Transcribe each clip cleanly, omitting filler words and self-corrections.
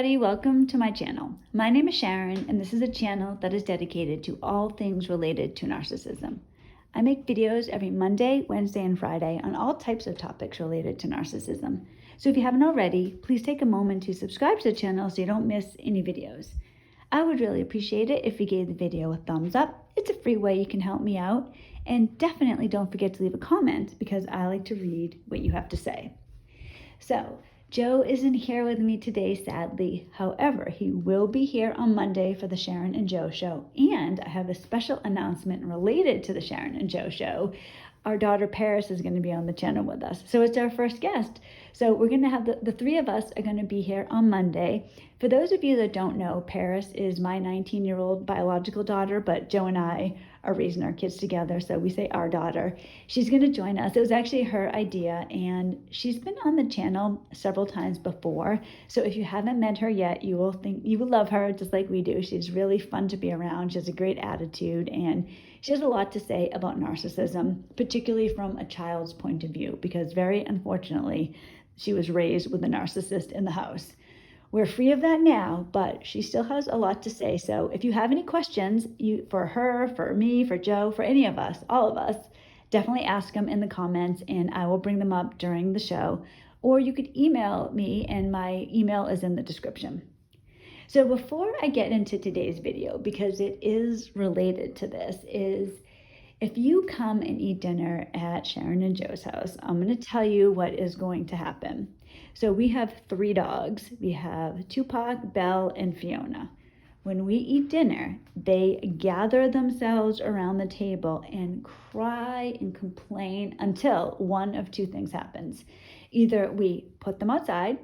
everybody, welcome to my channel. My name is Sharon and this is a channel that is dedicated to all things related to narcissism. I make videos every Monday, Wednesday, and Friday on all types of topics related to narcissism. So if you haven't already, please take a moment to subscribe to the channel so you don't miss any videos. I would really appreciate it if you gave the video a thumbs up. It's a free way you can help me out. And definitely don't forget to leave a comment because I like to read what you have to say. So, Joe isn't here with me today, sadly. However, he will be here on Monday for the Sharon and Joe show. And I have a special announcement related to the Sharon and Joe show. Our daughter Paris is going to be on the channel with us. So it's our first guest. So we're going to have the three of us are going to be here on Monday. For those of you that don't know, Paris is my 19-year-old biological daughter, but Joe and I are raising our kids together, so we say our daughter. She's going to join us. It was actually her idea, and she's been on the channel several times before. So if you haven't met her yet, you will love her just like we do. She's really fun to be around. She has a great attitude, and she has a lot to say about narcissism, particularly from a child's point of view, because very unfortunately, she was raised with a narcissist in the house. We're free of that now, but she still has a lot to say. So if you have any questions for her, for me, for Joe, for any of us, all of us, definitely ask them in the comments and I will bring them up during the show. Or you could email me and my email is in the description. So before I get into today's video, because it is related to this, is if you come and eat dinner at Sharon and Joe's house, I'm going to tell you what is going to happen. So we have 3 dogs. We have Tupac, Belle, and Fiona. When we eat dinner, they gather themselves around the table and cry and complain until one of 2 things happens. Either we put them outside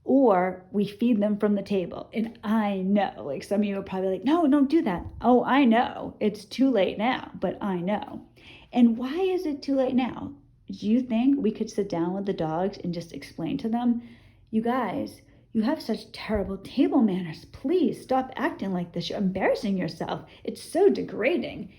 or we feed them from the table. And I know, like some of you are probably like, no, don't do that. Oh, I know. It's too late now, but I know. And why is it too late now? Do you think we could sit down with the dogs and just explain to them, you guys, you have such terrible table manners. Please stop acting like this. You're embarrassing yourself. It's so degrading.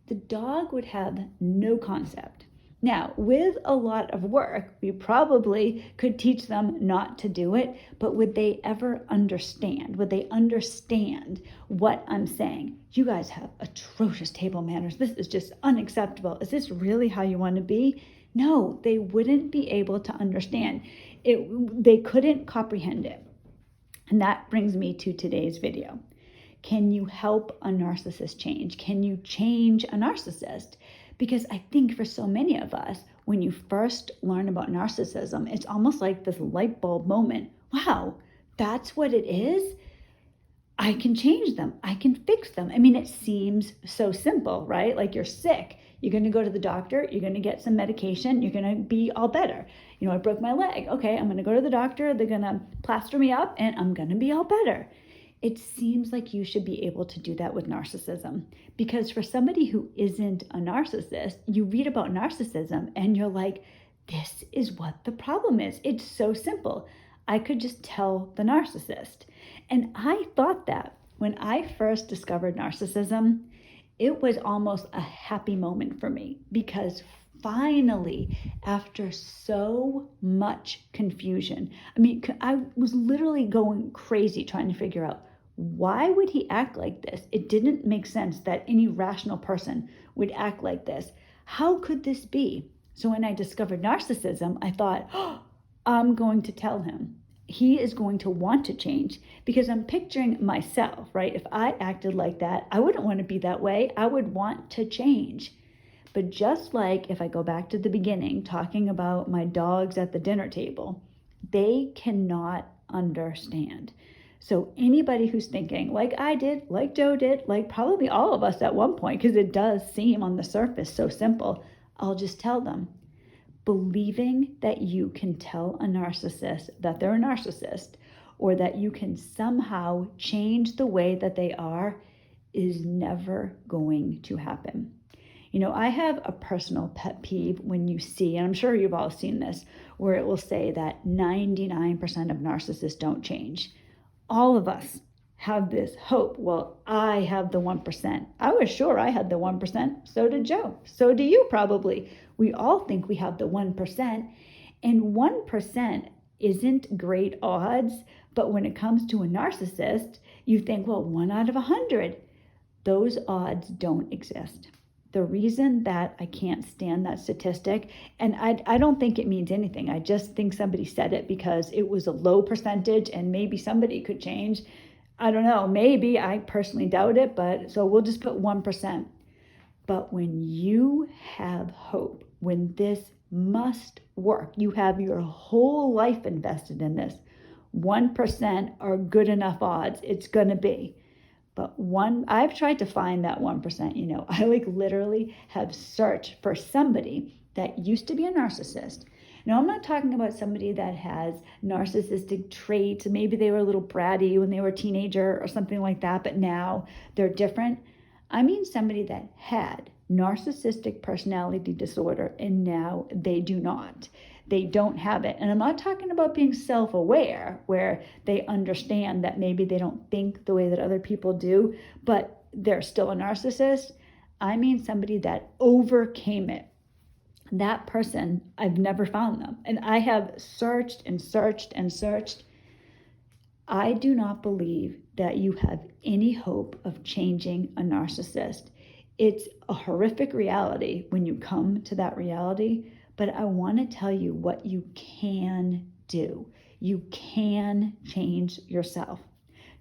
The dog would have no concept. Now, with a lot of work, we probably could teach them not to do it, but would they ever understand? Would they understand what I'm saying? You guys have atrocious table manners. This is just unacceptable. Is this really how you want to be? No, they wouldn't be able to understand. They couldn't comprehend it. And that brings me to today's video. Can you help a narcissist change? Can you change a narcissist? Because I think for so many of us, when you first learn about narcissism, it's almost like this light bulb moment. Wow, that's what it is? I can change them. I can fix them. I mean, it seems so simple, right? Like you're sick. You're going to go to the doctor. You're going to get some medication. You're going to be all better. You know, I broke my leg. Okay, I'm going to go to the doctor. They're going to plaster me up and I'm going to be all better. It seems like you should be able to do that with narcissism, because for somebody who isn't a narcissist, you read about narcissism and you're like, this is what the problem is. It's so simple. I could just tell the narcissist. And I thought that when I first discovered narcissism, it was almost a happy moment for me, because finally, after so much confusion, I mean, I was literally going crazy trying to figure out, why would he act like this? It didn't make sense that any rational person would act like this. How could this be? So when I discovered narcissism, I thought, oh, I'm going to tell him. He is going to want to change, because I'm picturing myself, right? If I acted like that, I wouldn't want to be that way. I would want to change. But just like if I go back to the beginning, talking about my dogs at the dinner table, they cannot understand. So anybody who's thinking, like I did, like Joe did, like probably all of us at one point, because it does seem on the surface so simple, I'll just tell them. Believing that you can tell a narcissist that they're a narcissist, or that you can somehow change the way that they are, is never going to happen. You know, I have a personal pet peeve when you see, and I'm sure you've all seen this, where it will say that 99% of narcissists don't change. All of us have this hope. Well, I have the 1%. I was sure I had the 1%. So did Joe. So do you probably. We all think we have the 1%. And 1% isn't great odds, but when it comes to a narcissist, you think, well, 1 out of 100. Those odds don't exist. The reason that I can't stand that statistic, and I don't think it means anything. I just think somebody said it because it was a low percentage and maybe somebody could change. I don't know, maybe. I personally doubt it, but so we'll just put 1%. But when you have hope, when this must work, you have your whole life invested in this, 1% are good enough odds. It's going to be. But I've tried to find that 1%, I literally have searched for somebody that used to be a narcissist. Now, I'm not talking about somebody that has narcissistic traits. Maybe they were a little bratty when they were a teenager or something like that, but now they're different. I mean somebody that had narcissistic personality disorder and now they do not. They don't have it. And I'm not talking about being self-aware, where they understand that maybe they don't think the way that other people do, but they're still a narcissist. I mean somebody that overcame it. That person, I've never found them. And I have searched and searched and searched. I do not believe that you have any hope of changing a narcissist. It's a horrific reality when you come to that reality, but I want to tell you what you can do. You can change yourself.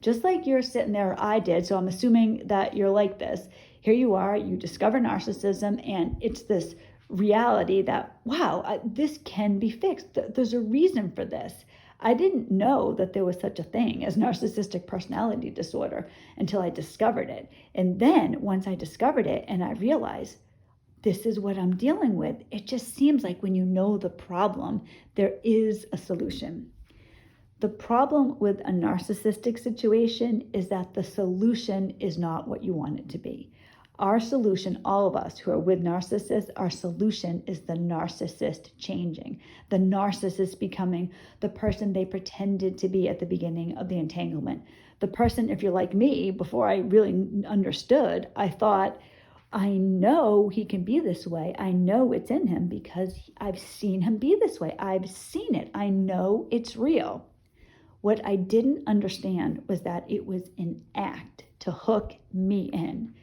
Just like you're sitting there, or I did, so I'm assuming that you're like this. Here you are, you discover narcissism, and it's this reality that, wow, this can be fixed. There's a reason for this. I didn't know that there was such a thing as narcissistic personality disorder until I discovered it. And then once I discovered it and I realized this is what I'm dealing with, it just seems like when you know the problem, there is a solution. The problem with a narcissistic situation is that the solution is not what you want it to be. Our solution, all of us who are with narcissists, our solution is the narcissist changing, the narcissist becoming the person they pretended to be at the beginning of the entanglement. The person, if you're like me, before I really understood, I thought, I know he can be this way. I know it's in him because I've seen him be this way. I've seen it. I know it's real. What I didn't understand was that it was an act to hook me in.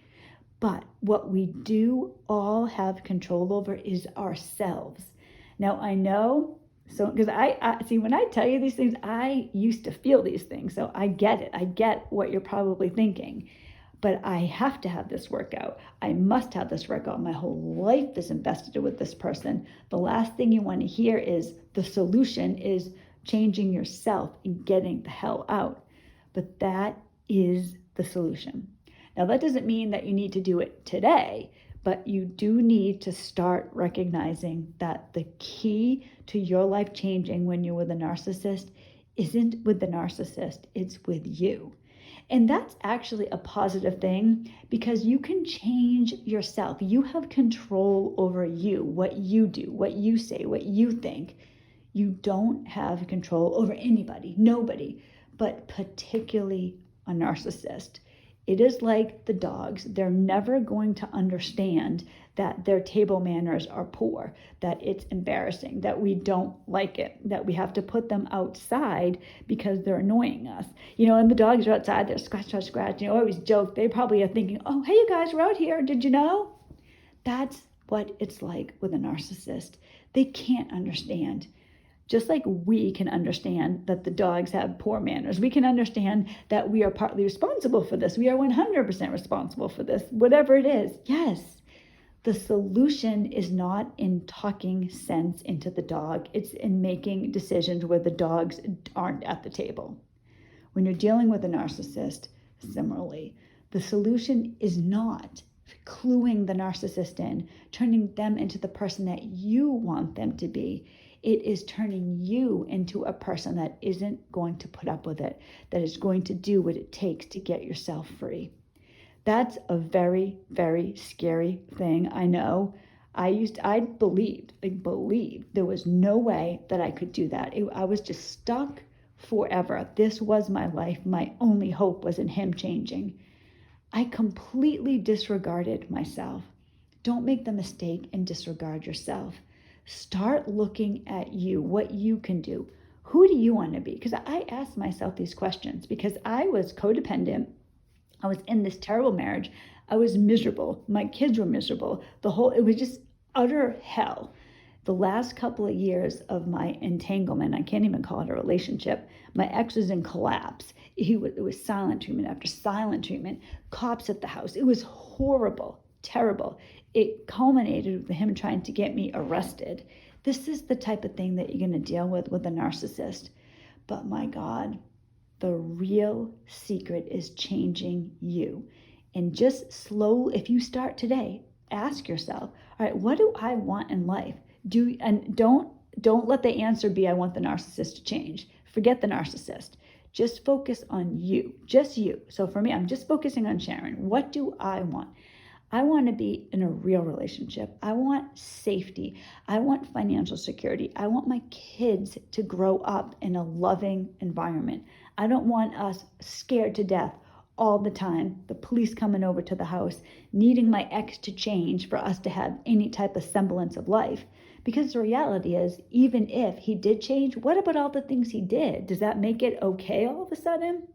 But what we do all have control over is ourselves. Now, I know, because I see, when I tell you these things, I used to feel these things. So I get it. I get what you're probably thinking. But I have to have this workout. I must have this workout. My whole life is invested with this person. The last thing you want to hear is the solution is changing yourself and getting the hell out. But that is the solution. Now, that doesn't mean that you need to do it today, but you do need to start recognizing that the key to your life changing when you're with a narcissist isn't with the narcissist, it's with you. And that's actually a positive thing because you can change yourself. You have control over you, what you do, what you say, what you think. You don't have control over anybody, nobody, but particularly a narcissist. It is like the dogs. They're never going to understand that their table manners are poor, that it's embarrassing, that we don't like it, that we have to put them outside because they're annoying us. And the dogs are outside, they're scratch, scratch, scratch. I always joke, they probably are thinking, oh, hey, you guys, we're out here. Did you know? That's what it's like with a narcissist. They can't understand. Just like we can understand that the dogs have poor manners, we can understand that we are partly responsible for this. We are 100% responsible for this, whatever it is. Yes, the solution is not in talking sense into the dog. It's in making decisions where the dogs aren't at the table. When you're dealing with a narcissist, similarly, the solution is not cluing the narcissist in, turning them into the person that you want them to be. It is turning you into a person that isn't going to put up with it, that is going to do what it takes to get yourself free. That's a very, very scary thing. I know. I believed there was no way that I could do that. I was just stuck forever. This was my life. My only hope was in him changing. I completely disregarded myself. Don't make the mistake and disregard yourself. Start looking at you, what you can do, Who do you want to be? Because I asked myself these questions because I was codependent. I was in this terrible marriage. I was miserable. My kids were miserable. It was just utter hell. The last couple of years of my entanglement, I can't even call it a relationship. My ex was in collapse. It was silent treatment after silent treatment, cops at the house. It was horrible, terrible. It culminated with him trying to get me arrested. This is the type of thing that you're going to deal with a narcissist. But my God, the real secret is changing you. And just slow, if you start today, ask yourself, all right, what do I want in life? Don't let the answer be I want the narcissist to change. Forget the narcissist. Just focus on you, just you. So for me, I'm just focusing on Sharon. What do I want? I want to be in a real relationship. I want safety. I want financial security. I want my kids to grow up in a loving environment. I don't want us scared to death all the time, the police coming over to the house, needing my ex to change for us to have any type of semblance of life. Because the reality is, even if he did change, what about all the things he did? Does that make it okay all of a sudden?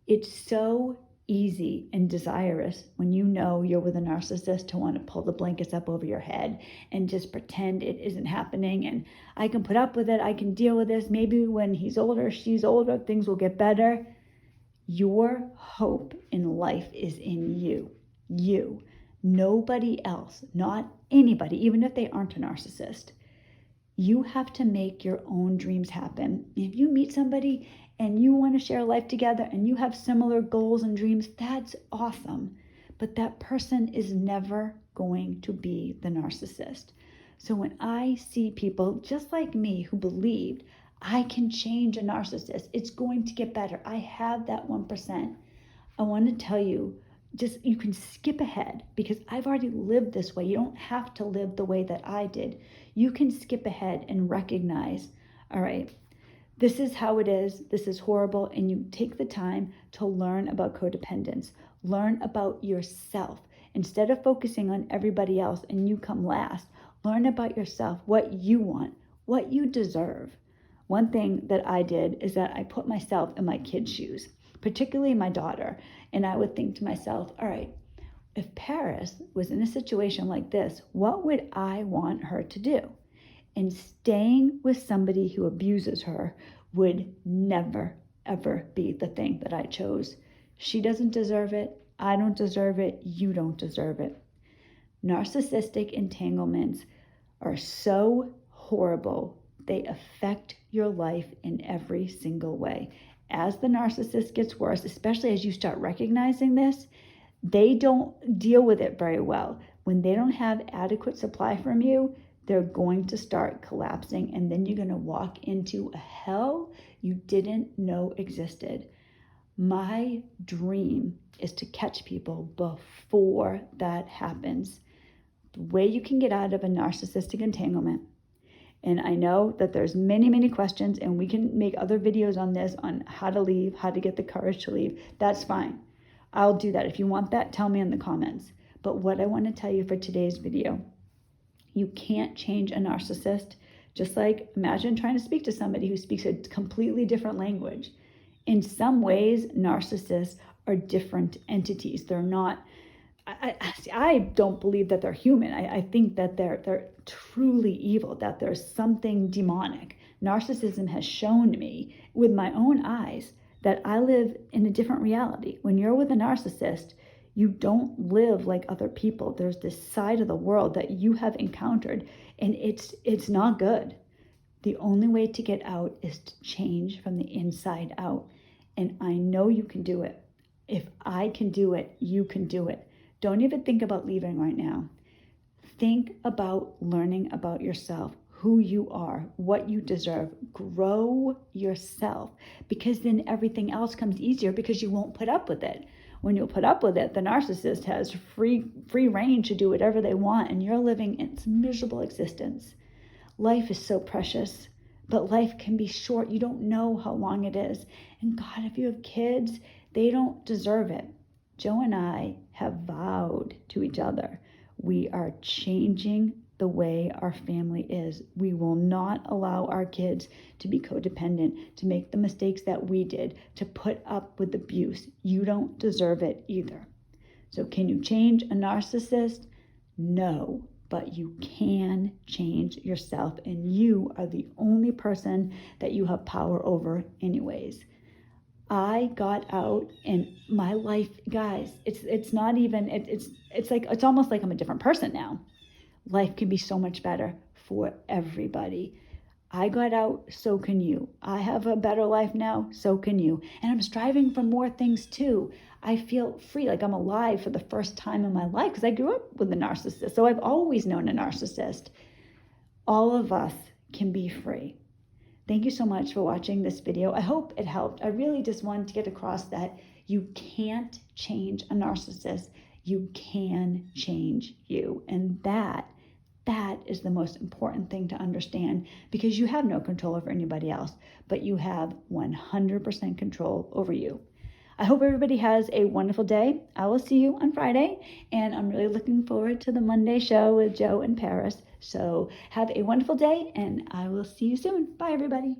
It's so easy and desirous when you know you're with a narcissist to want to pull the blankets up over your head and just pretend it isn't happening, and I can put up with it, I can deal with this, maybe when he's older, she's older, things will get better. Your hope in life is in you, nobody else, not anybody, even if they aren't a narcissist. You have to make your own dreams happen. If you meet somebody and you want to share life together and you have similar goals and dreams, that's awesome. But that person is never going to be the narcissist. So when I see people just like me who believed I can change a narcissist, it's going to get better, I have that 1%, I want to tell you, just you can skip ahead because I've already lived this way. You don't have to live the way that I did. You can skip ahead and recognize, all right, this is how it is. This is horrible. And you take the time to learn about codependence, learn about yourself. Instead of focusing on everybody else and you come last, learn about yourself, what you want, what you deserve. One thing that I did is that I put myself in my kids' shoes, particularly my daughter. And I would think to myself, all right, if Paris was in a situation like this, what would I want her to do? And staying with somebody who abuses her would never, ever be the thing that I chose. She doesn't deserve it. I don't deserve it. You don't deserve it. Narcissistic entanglements are so horrible. They affect your life in every single way. As the narcissist gets worse, especially as you start recognizing this, they don't deal with it very well. When they don't have adequate supply from you, they're going to start collapsing, and then you're going to walk into a hell you didn't know existed. My dream is to catch people before that happens. The way you can get out of a narcissistic entanglement, and I know that there's many, many questions, and we can make other videos on this, on how to leave, how to get the courage to leave. That's fine. I'll do that. If you want that, tell me in the comments. But what I want to tell you for today's video, you can't change a narcissist. Just like imagine trying to speak to somebody who speaks a completely different language. In some ways, narcissists are different entities. They're not, I don't believe that they're human. I think that they're truly evil, that there's something demonic. Narcissism has shown me with my own eyes that I live in a different reality. When you're with a narcissist, you don't live like other people. There's this side of the world that you have encountered, and it's not good. The only way to get out is to change from the inside out. And I know you can do it. If I can do it, you can do it. Don't even think about leaving right now. Think about learning about yourself, who you are, what you deserve. Grow yourself, because then everything else comes easier because you won't put up with it. When you put up with it, the narcissist has free reign to do whatever they want, and you're living in its miserable existence. Life is so precious, but life can be short. You don't know how long it is. And God, if you have kids, they don't deserve it. Joe and I have vowed to each other, we are changing the way our family is. We will not allow our kids to be codependent, to make the mistakes that we did, to put up with abuse. You don't deserve it either. So can you change a narcissist? No, but you can change yourself, and you are the only person that you have power over anyways. I got out and my life, guys, it's not even, it's like, it's almost like I'm a different person now. Life can be so much better for everybody. I got out, so can you. I have a better life now, so can you. And I'm striving for more things too. I feel free, like I'm alive for the first time in my life because I grew up with a narcissist. So I've always known a narcissist. All of us can be free. Thank you so much for watching this video. I hope it helped. I really just wanted to get across that you can't change a narcissist. You can change you. And that is the most important thing to understand, because you have no control over anybody else, but you have 100% control over you. I hope everybody has a wonderful day. I will see you on Friday, and I'm really looking forward to the Monday show with Joe and Paris. So have a wonderful day, and I will see you soon. Bye, everybody.